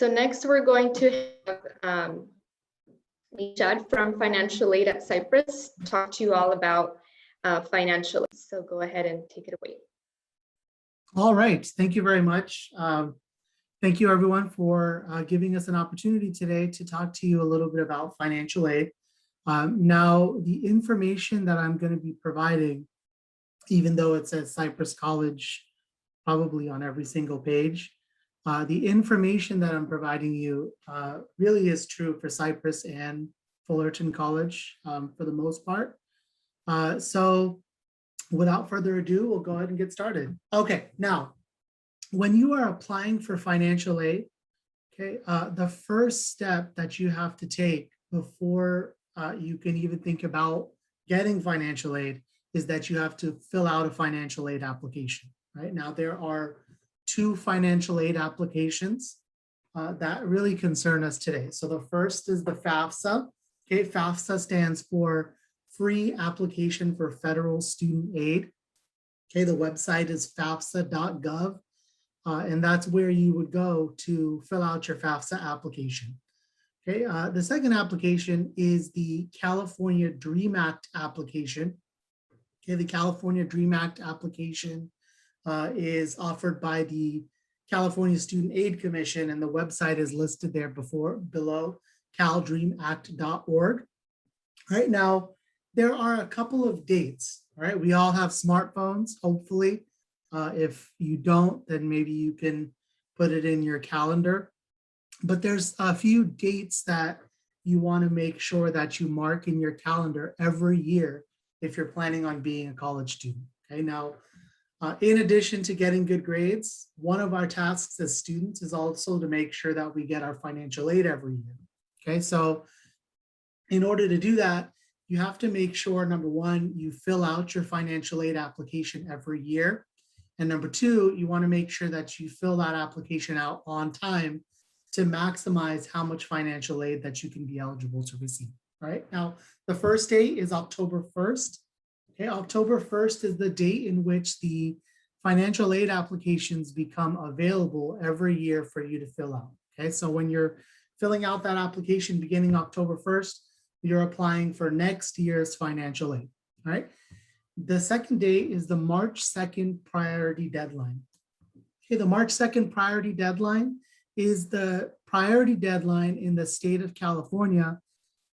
So next we're going to have Nishad from Financial Aid at Cyprus talk to you all about financial aid. So go ahead and take it away. All right, thank you very much. Thank you everyone for giving us an opportunity today to talk to you a little bit about financial aid. Now, the information that I'm going to be providing, even though it says Cyprus College probably on every single page, the information that I'm providing you really is true for Cyprus and Fullerton College for the most part. So without further ado, we'll go ahead and get started. Okay, now, when you are applying for financial aid, okay, the first step that you have to take before you can even think about getting financial aid is that you have to fill out a financial aid application, right? Now, there are 2 financial aid applications that really concern us today. So the first is the FAFSA. Okay, FAFSA stands for Free Application for Federal Student Aid. Okay, the website is fafsa.gov, and that's where you would go to fill out your FAFSA application. Okay, the second application is the California DREAM Act application. Okay, the California DREAM Act application is offered by the California Student Aid Commission, and the website is listed there below caldreamact.org. Right now, there are a couple of dates, right? We all have smartphones, hopefully. If you don't, then maybe you can put it in your calendar. But there's a few dates that you want to make sure that you mark in your calendar every year if you're planning on being a college student. Okay, now, in addition to getting good grades, one of our tasks as students is also to make sure that we get our financial aid every year. Okay, so in order to do that, you have to make sure, number one, you fill out your financial aid application every year. And number two, you want to make sure that you fill that application out on time to maximize how much financial aid that you can be eligible to receive, right? Now, the first date is October 1st. Okay, October 1st is the date in which the financial aid applications become available every year for you to fill out. Okay, so when you're filling out that application beginning October 1st, you're applying for next year's financial aid, all right? The second date is the March 2nd priority deadline. Okay, the March 2nd priority deadline is the priority deadline in the state of California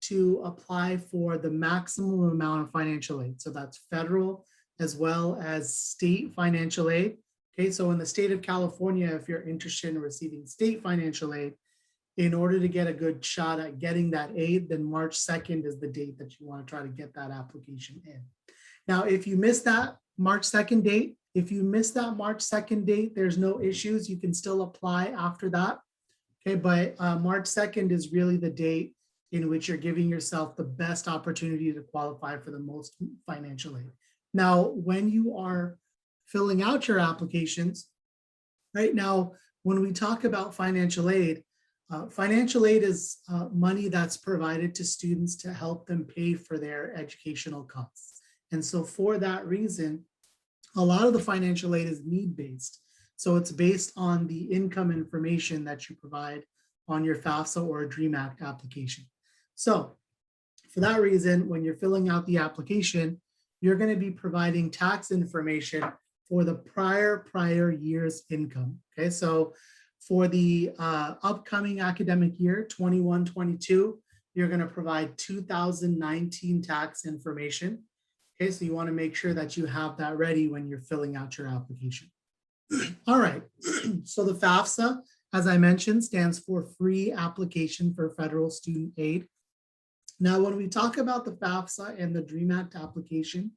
to apply for the maximum amount of financial aid. So that's federal as well as state financial aid. Okay, so in the state of California, if you're interested in receiving state financial aid, in order to get a good shot at getting that aid, then March 2nd is the date that you want to try to get that application in. Now, if you miss that March 2nd date, there's no issues. You can still apply after that. Okay, but March 2nd is really the date in which you're giving yourself the best opportunity to qualify for the most financial aid. Now, when you are filling out your applications, right now, when we talk about financial aid is money that's provided to students to help them pay for their educational costs. And so for that reason, a lot of the financial aid is need-based. So it's based on the income information that you provide on your FAFSA or a DREAM Act application. So for that reason, when you're filling out the application, you're going to be providing tax information for the prior year's income. Okay, so for the upcoming academic year, 21-22, you're going to provide 2019 tax information. Okay, so you want to make sure that you have that ready when you're filling out your application. All right, so the FAFSA, as I mentioned, stands for Free Application for Federal Student Aid. Now, when we talk about the FAFSA and the DREAM Act application,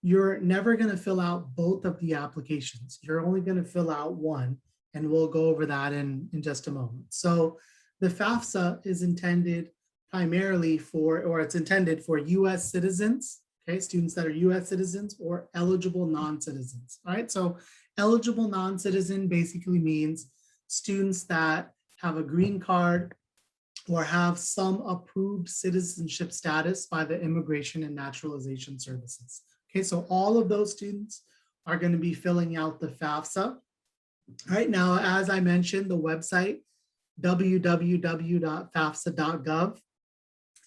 you're never going to fill out both of the applications. You're only going to fill out one, and we'll go over that in just a moment. So the FAFSA is intended primarily for, or it's intended for US citizens, okay, students that are US citizens or eligible non-citizens, all right? So eligible non-citizen basically means students that have a green card or have some approved citizenship status by the Immigration and Naturalization Services. Okay, so all of those students are going to be filling out the FAFSA. Right now, as I mentioned, the website www.fafsa.gov.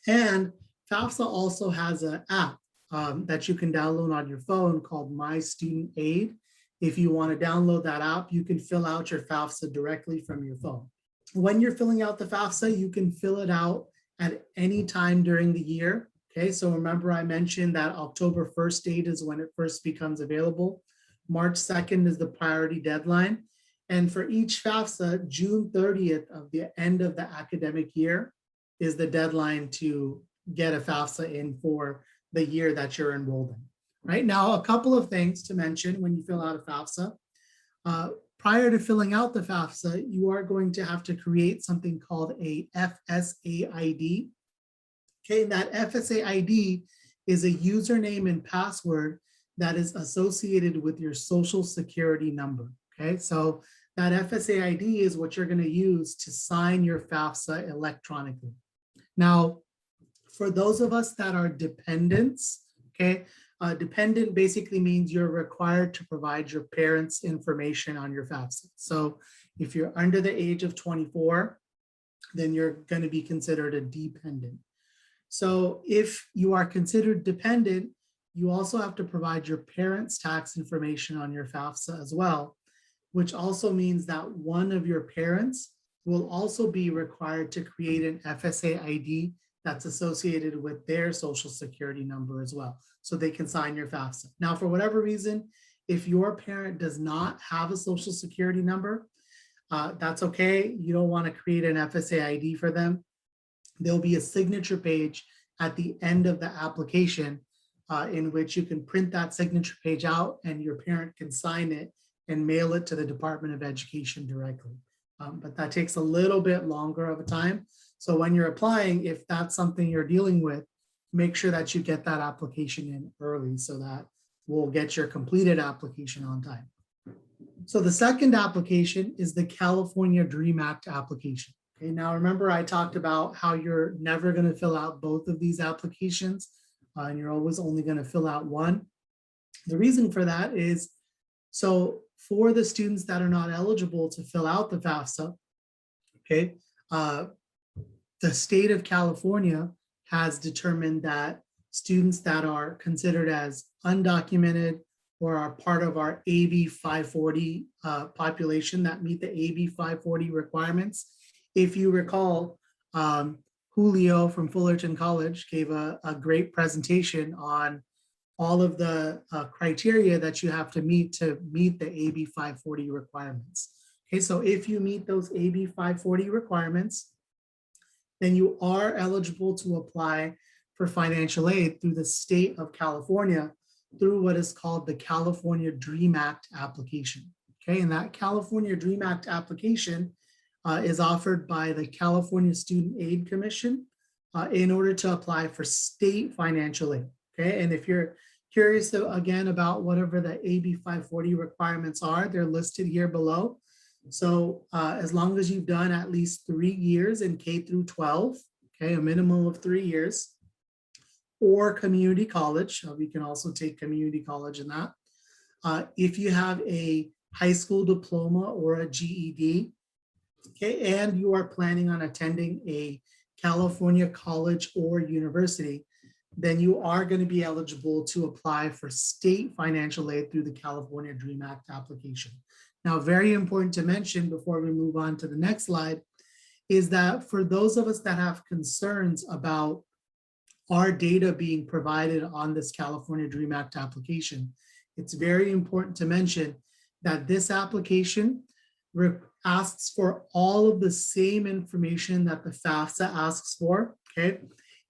And FAFSA also has an app that you can download on your phone called My Student Aid. If you want to download that app, you can fill out your FAFSA directly from your phone. When you're filling out the FAFSA, you can fill it out at any time during the year. Okay, so remember I mentioned that October 1st date is when it first becomes available. March 2nd is the priority deadline. And for each FAFSA, June 30th of the end of the academic year is the deadline to get a FAFSA in for the year that you're enrolled in. Right now, a couple of things to mention when you fill out a FAFSA. Prior to filling out the FAFSA, you are going to have to create something called a FSA ID. Okay, and that FSA ID is a username and password that is associated with your social security number. Okay, so that FSA ID is what you're going to use to sign your FAFSA electronically. Now, for those of us that are dependents, okay, dependent basically means you're required to provide your parents' information on your FAFSA. So if you're under the age of 24, then you're going to be considered a dependent. So if you are considered dependent, you also have to provide your parents' tax information on your FAFSA as well, which also means that one of your parents will also be required to create an FSA ID that's associated with their social security number as well, so they can sign your FAFSA. Now, for whatever reason, if your parent does not have a social security number, that's okay. You don't want to create an FSA ID for them. There'll be a signature page at the end of the application in which you can print that signature page out and your parent can sign it and mail it to the Department of Education directly. But that takes a little bit longer of a time. So when you're applying, if that's something you're dealing with, make sure that you get that application in early so that we'll get your completed application on time. So the second application is the California DREAM Act application. Okay, now remember I talked about how you're never going to fill out both of these applications and you're always only going to fill out one. The reason for that is, so for the students that are not eligible to fill out the FAFSA, okay, the state of California has determined that students that are considered as undocumented or are part of our AB 540 population that meet the AB 540 requirements. If you recall, Julio from Fullerton College gave a great presentation on all of the criteria that you have to meet the AB 540 requirements. Okay, so if you meet those AB 540 requirements, then you are eligible to apply for financial aid through the state of California through what is called the California DREAM Act application. Okay, and that California DREAM Act application is offered by the California Student Aid Commission in order to apply for state financial aid. Okay, and if you're curious again about whatever the AB 540 requirements are, they're listed here below. So as long as you've done at least 3 years in K through 12, okay, a minimum of 3 years, or community college, we can also take community college in that. If you have a high school diploma or a GED, okay, and you are planning on attending a California college or university, then you are going to be eligible to apply for state financial aid through the California DREAM Act application. Now, very important to mention before we move on to the next slide is that for those of us that have concerns about our data being provided on this California DREAM Act application, it's very important to mention that this application asks for all of the same information that the FAFSA asks for, okay?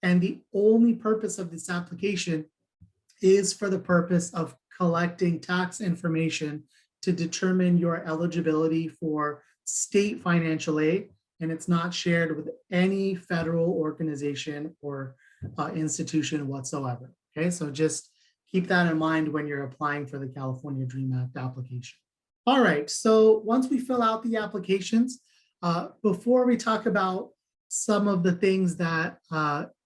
And the only purpose of this application is for the purpose of collecting tax information to determine your eligibility for state financial aid, and it's not shared with any federal organization or institution whatsoever. Okay, so just keep that in mind when you're applying for the California DREAM Act application. All right, so once we fill out the applications, before we talk about some of the things that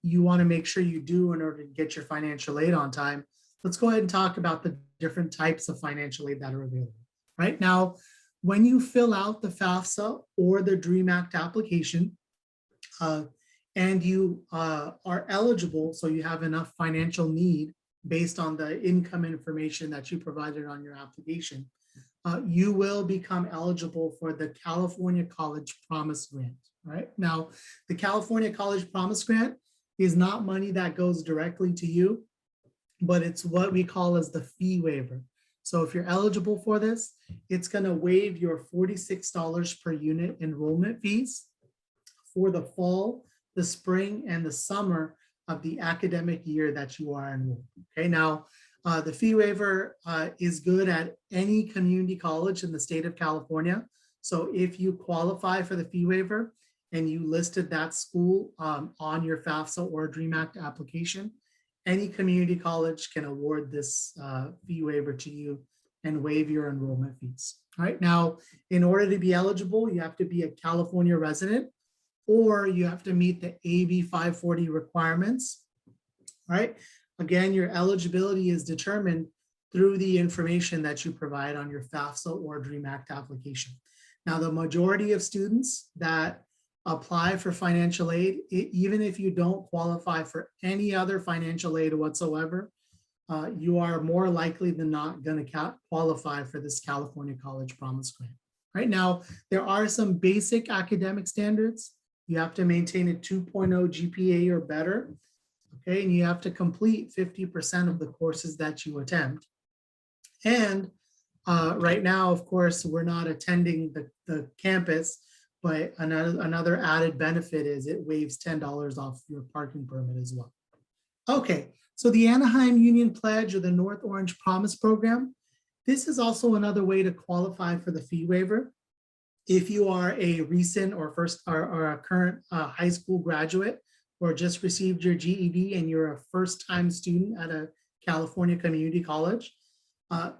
you want to make sure you do in order to get your financial aid on time, let's go ahead and talk about the different types of financial aid that are available. Right now, when you fill out the FAFSA or the DREAM Act application, and you are eligible, so you have enough financial need based on the income information that you provided on your application, you will become eligible for the California College Promise Grant. Right now, the California College Promise Grant is not money that goes directly to you, but it's what we call as the fee waiver. So if you're eligible for this, it's going to waive your $46 per unit enrollment fees for the fall, the spring, and the summer of the academic year that you are enrolled. Okay, now the fee waiver is good at any community college in the state of California. So if you qualify for the fee waiver and you listed that school on your FAFSA or DREAM Act application, any community college can award this fee waiver to you and waive your enrollment fees. All right, now, in order to be eligible, you have to be a California resident, or you have to meet the AB 540 requirements. All right, again, your eligibility is determined through the information that you provide on your FAFSA or DREAM Act application. Now, the majority of students that apply for financial aid, even if you don't qualify for any other financial aid whatsoever, you are more likely than not going to qualify for this California College Promise Grant. Right now, there are some basic academic standards. You have to maintain a 2.0 GPA or better, okay? And you have to complete 50% of the courses that you attempt. And right now, of course, we're not attending the campus, but another added benefit is it waives $10 off your parking permit as well. Okay, so the Anaheim Union Pledge or the North Orange Promise Program, this is also another way to qualify for the fee waiver. If you are a recent or a current high school graduate or just received your GED and you're a first-time student at a California community college,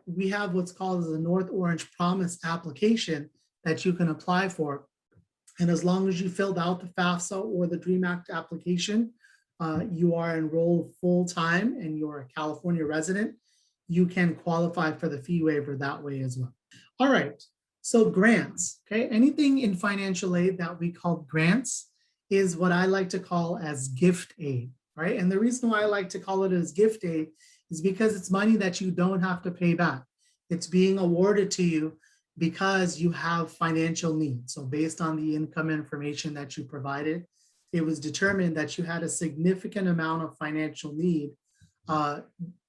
we have what's called the North Orange Promise application that you can apply for. And as long as you filled out the FAFSA or the DREAM Act application, you are enrolled full-time and you're a California resident, you can qualify for the fee waiver that way as well. All right, so grants, okay? Anything in financial aid that we call grants is what I like to call as gift aid, right? And the reason why I like to call it as gift aid is because it's money that you don't have to pay back. It's being awarded to you because you have financial needs. So based on the income information that you provided, it was determined that you had a significant amount of financial need and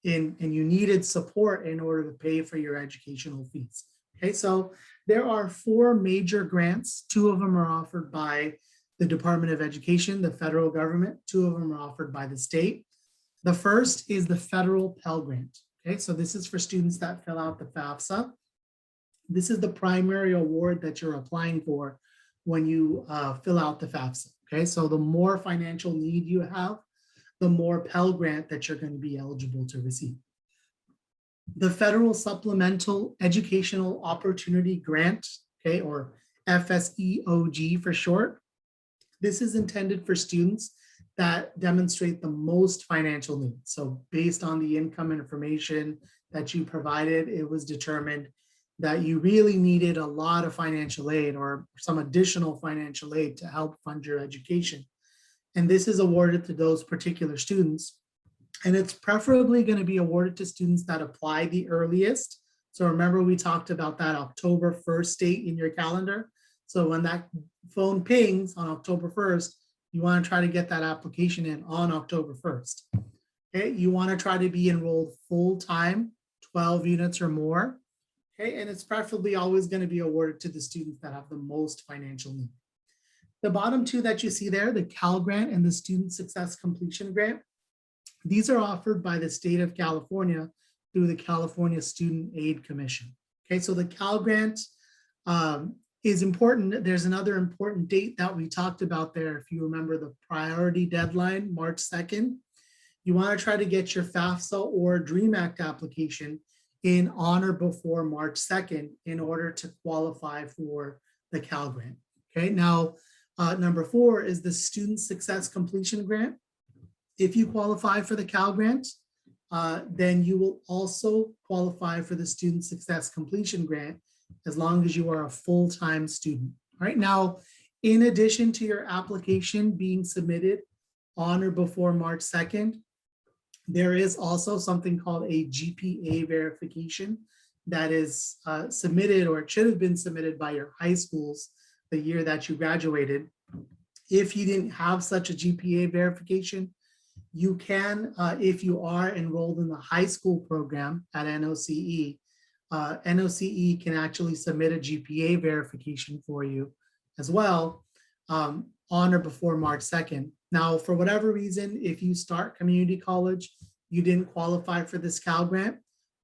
you needed support in order to pay for your educational fees. Okay, so there are 4 major grants. 2 of them are offered by the Department of Education, the federal government. 2 of them are offered by the state. The first is the federal Pell Grant. Okay, so this is for students that fill out the FAFSA. This is the primary award that you're applying for when you fill out the FAFSA. Okay, so the more financial need you have, the more Pell Grant that you're going to be eligible to receive. The Federal Supplemental Educational Opportunity Grant, okay, or FSEOG for short. This is intended for students that demonstrate the most financial need. So based on the income information that you provided, it was determined that you really needed a lot of financial aid or some additional financial aid to help fund your education. And this is awarded to those particular students. And it's preferably going to be awarded to students that apply the earliest. So remember, we talked about that October 1st date in your calendar. So when that phone pings on October 1st, you want to try to get that application in on October 1st. Okay, you want to try to be enrolled full-time, 12 units or more. Okay, and it's preferably always going to be awarded to the students that have the most financial need. The bottom 2 that you see there, the Cal Grant and the Student Success Completion Grant, these are offered by the state of California through the California Student Aid Commission. Okay, so the Cal Grant is important. There's another important date that we talked about there. If you remember the priority deadline, March 2nd, you want to try to get your FAFSA or DREAM Act application in on or before March 2nd in order to qualify for the Cal Grant. Okay, now number 4 is the Student Success Completion Grant. If you qualify for the Cal Grant, then you will also qualify for the Student Success Completion Grant as long as you are a full-time student. All right, now, in addition to your application being submitted on or before March 2nd, there is also something called a GPA verification that is submitted, or it should have been submitted by your high schools the year that you graduated. If you didn't have such a GPA verification, you can, if you are enrolled in the high school program at NOCE, NOCE can actually submit a GPA verification for you as well on or before March 2nd. Now, for whatever reason, if you start community college, you didn't qualify for this Cal Grant,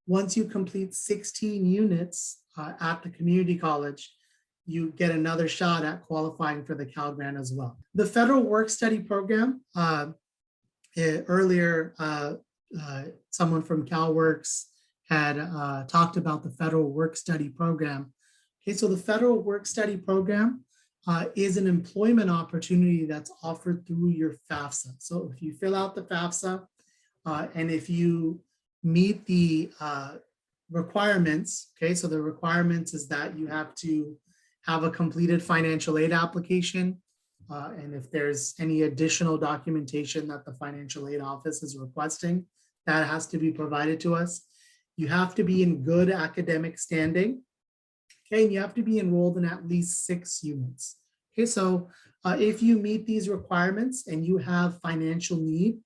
once you complete 16 units at the community college, you get another shot at qualifying for the Cal Grant as well. The Federal Work Study Program, earlier, someone from CalWorks had talked about the Federal Work Study Program. Okay, so the Federal Work Study Program is an employment opportunity that's offered through your FAFSA. So if you fill out the FAFSA and if you meet the requirements, okay, so the requirements is that you have to have a completed financial aid application, and if there's any additional documentation that the financial aid office is requesting, that has to be provided to us. You have to be in good academic standing, okay, and you have to be enrolled in at least 6 units. Okay, so if you meet these requirements and you have financial need,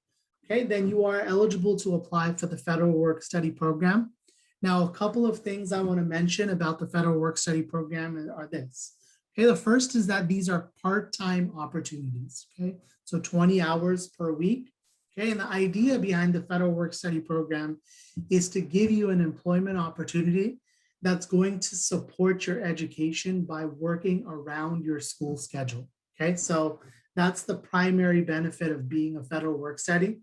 okay, then you are eligible to apply for the Federal Work Study Program. Now, a couple of things I want to mention about the Federal Work Study Program are this. Okay, the first is that these are part-time opportunities, okay? So 20 hours per week, okay? And the idea behind the Federal Work Study Program is to give you an employment opportunity that's going to support your education by working around your school schedule, okay? So that's the primary benefit of being a federal work study.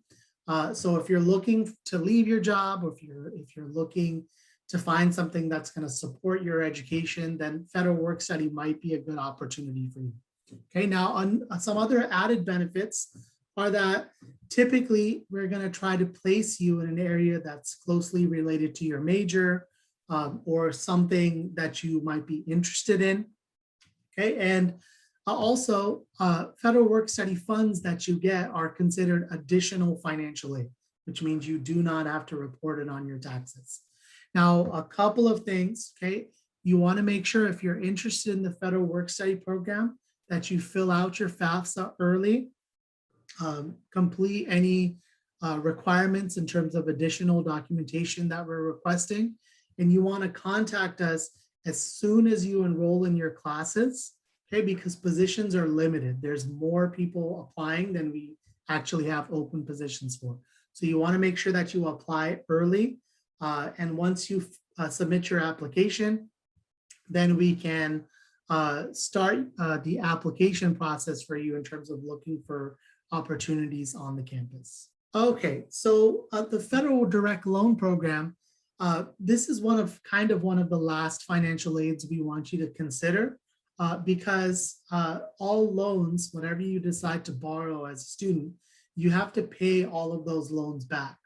So if you're looking to leave your job, or if you're looking to find something that's going to support your education, then federal work study might be a good opportunity for you. Okay, now on some other added benefits are that typically we're going to try to place you in an area that's closely related to your major or something that you might be interested in. Okay, and also, federal work study funds that you get are considered additional financial aid, which means you do not have to report it on your taxes. Now, a couple of things, okay? You want to make sure if you're interested in the Federal Work Study Program that you fill out your FAFSA early, complete any requirements in terms of additional documentation that we're requesting, and you want to contact us as soon as you enroll in your classes. Okay, because positions are limited. There's more people applying than we actually have open positions for. So you want to make sure that you apply early. And once you submit your application, then we can start the application process for you in terms of looking for opportunities on the campus. Okay, so the Federal Direct Loan Program, this is one of the last financial aids we want you to consider. Because all loans, whenever you decide to borrow as a student, you have to pay all of those loans back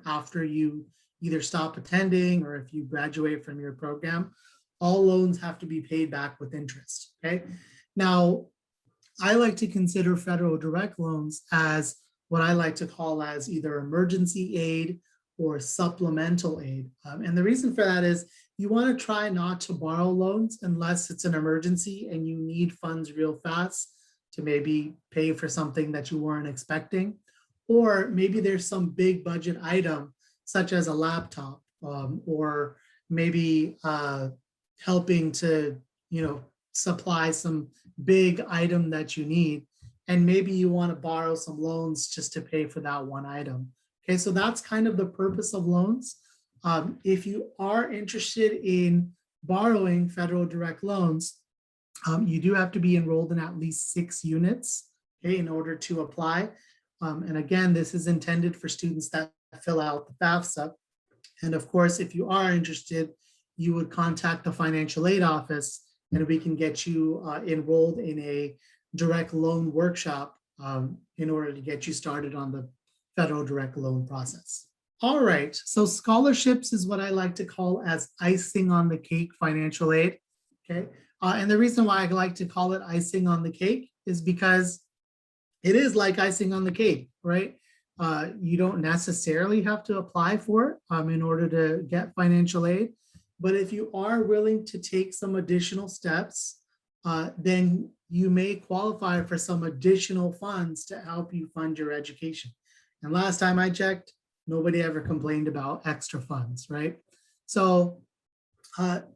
after you either stop attending or if you graduate from your program. All loans have to be paid back with interest, okay? Now, I like to consider federal direct loans as what I like to call as either emergency aid or supplemental aid. And the reason for that is you want to try not to borrow loans unless it's an emergency and you need funds real fast to maybe pay for something that you weren't expecting. Or maybe there's some big budget item such as a laptop or maybe helping to, supply some big item that you need. And maybe you want to borrow some loans just to pay for that one item. Okay, so that's kind of the purpose of loans. If you are interested in borrowing federal direct loans, you do have to be enrolled in at least 6 units, okay, in order to apply. And again, this is intended for students that fill out the FAFSA. And of course, if you are interested, you would contact the financial aid office and we can get you enrolled in a direct loan workshop in order to get you started on the federal direct loan process. All right, so scholarships is what I like to call as icing on the cake financial aid. okay? And the reason why I like to call it icing on the cake is because it is like icing on the cake, right? You don't necessarily have to apply for it in order to get financial aid. But if you are willing to take some additional steps, then you may qualify for some additional funds to help you fund your education. And last time I checked, nobody ever complained about extra funds, right? So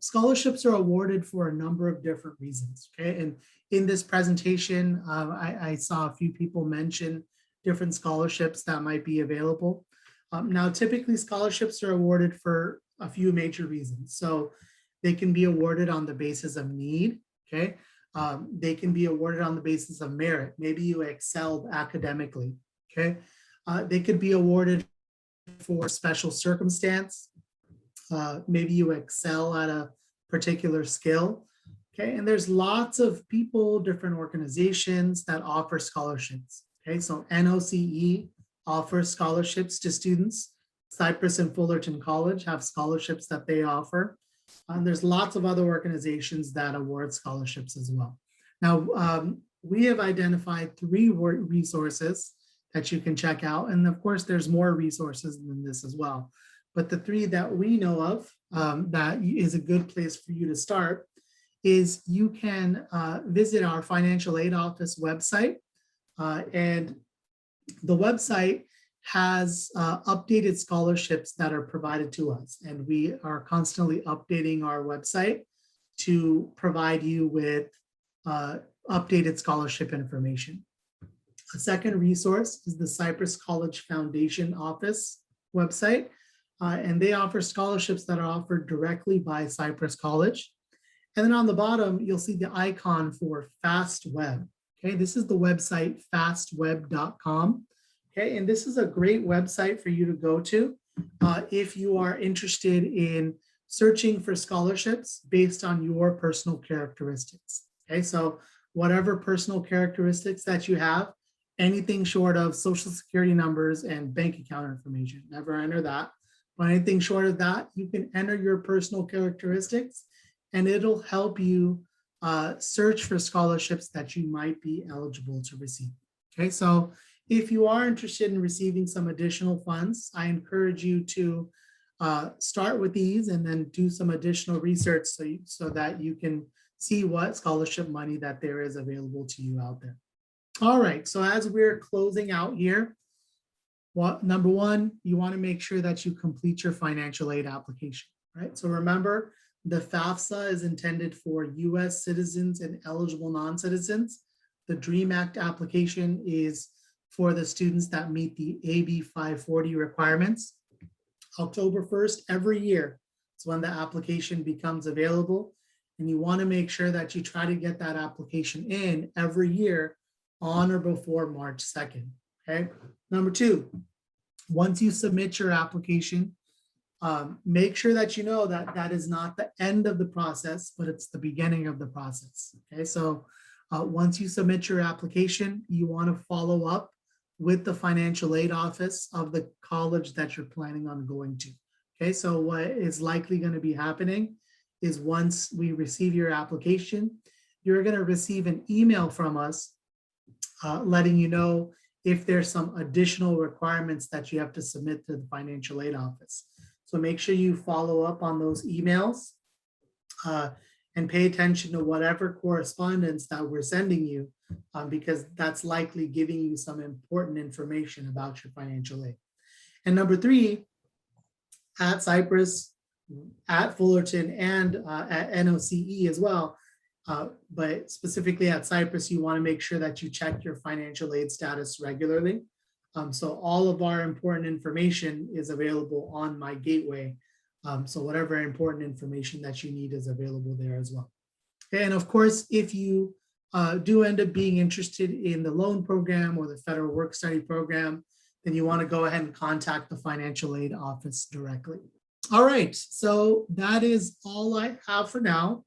scholarships are awarded for a number of different reasons, okay? And in this presentation, I saw a few people mention different scholarships that might be available. Now, typically scholarships are awarded for a few major reasons. So they can be awarded on the basis of need, okay? They can be awarded on the basis of merit. Maybe you excelled academically, okay? They could be awarded for special circumstance. Maybe you excel at a particular skill, okay? And there's lots of people, different organizations that offer scholarships, okay? So NOCE offers scholarships to students. Cypress and Fullerton College have scholarships that they offer. And there's lots of other organizations that award scholarships as well. Now, we have identified 3 resources that you can check out. And of course, there's more resources than this as well. But the 3 that we know of that is a good place for you to start is you can visit our financial aid office website. And the website has updated scholarships that are provided to us. And we are constantly updating our website to provide you with updated scholarship information. A second resource is the Cypress College Foundation Office website. And they offer scholarships that are offered directly by Cypress College. And then on the bottom, you'll see the icon for FastWeb. Okay, this is the website fastweb.com. Okay, and this is a great website for you to go to if you are interested in searching for scholarships based on your personal characteristics. Okay, so whatever personal characteristics that you have, anything short of social security numbers and bank account information, never enter that. But anything short of that, you can enter your personal characteristics and it'll help you search for scholarships that you might be eligible to receive. Okay, so if you are interested in receiving some additional funds, I encourage you to start with these and then do some additional research so that you can see what scholarship money that there is available to you out there. All right, so as we're closing out here, number 1, you want to make sure that you complete your financial aid application, right? So remember, the FAFSA is intended for US citizens and eligible non-citizens. The DREAM Act application is for the students that meet the AB 540 requirements. October 1st every year is when the application becomes available. And you want to make sure that you try to get that application in every year on or before March 2nd, okay? Number 2, once you submit your application, make sure that you know that that is not the end of the process, but it's the beginning of the process, okay? So once you submit your application, you want to follow up with the financial aid office of the college that you're planning on going to, okay? So what is likely going to be happening is once we receive your application, you're going to receive an email from us letting you know if there's some additional requirements that you have to submit to the financial aid office. So make sure you follow up on those emails and pay attention to whatever correspondence that we're sending you because that's likely giving you some important information about your financial aid. And number 3, at Cypress, at Fullerton, and at NOCE as well, but specifically at Cypress, you want to make sure that you check your financial aid status regularly. So all of our important information is available on my gateway. So whatever important information that you need is available there as well. And of course, if you do end up being interested in the loan program or the federal work study program, then you want to go ahead and contact the financial aid office directly. All right, so that is all I have for now.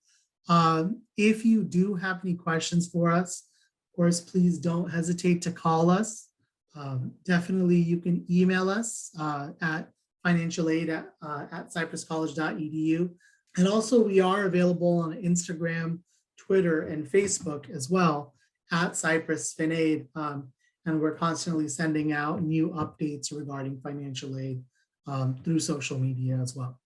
If you do have any questions for us, of course, please don't hesitate to call us. Definitely, you can email us at financialaid@cypresscollege.edu. And also we are available on Instagram, Twitter, and Facebook as well at Cypress FinAid. And we're constantly sending out new updates regarding financial aid through social media as well.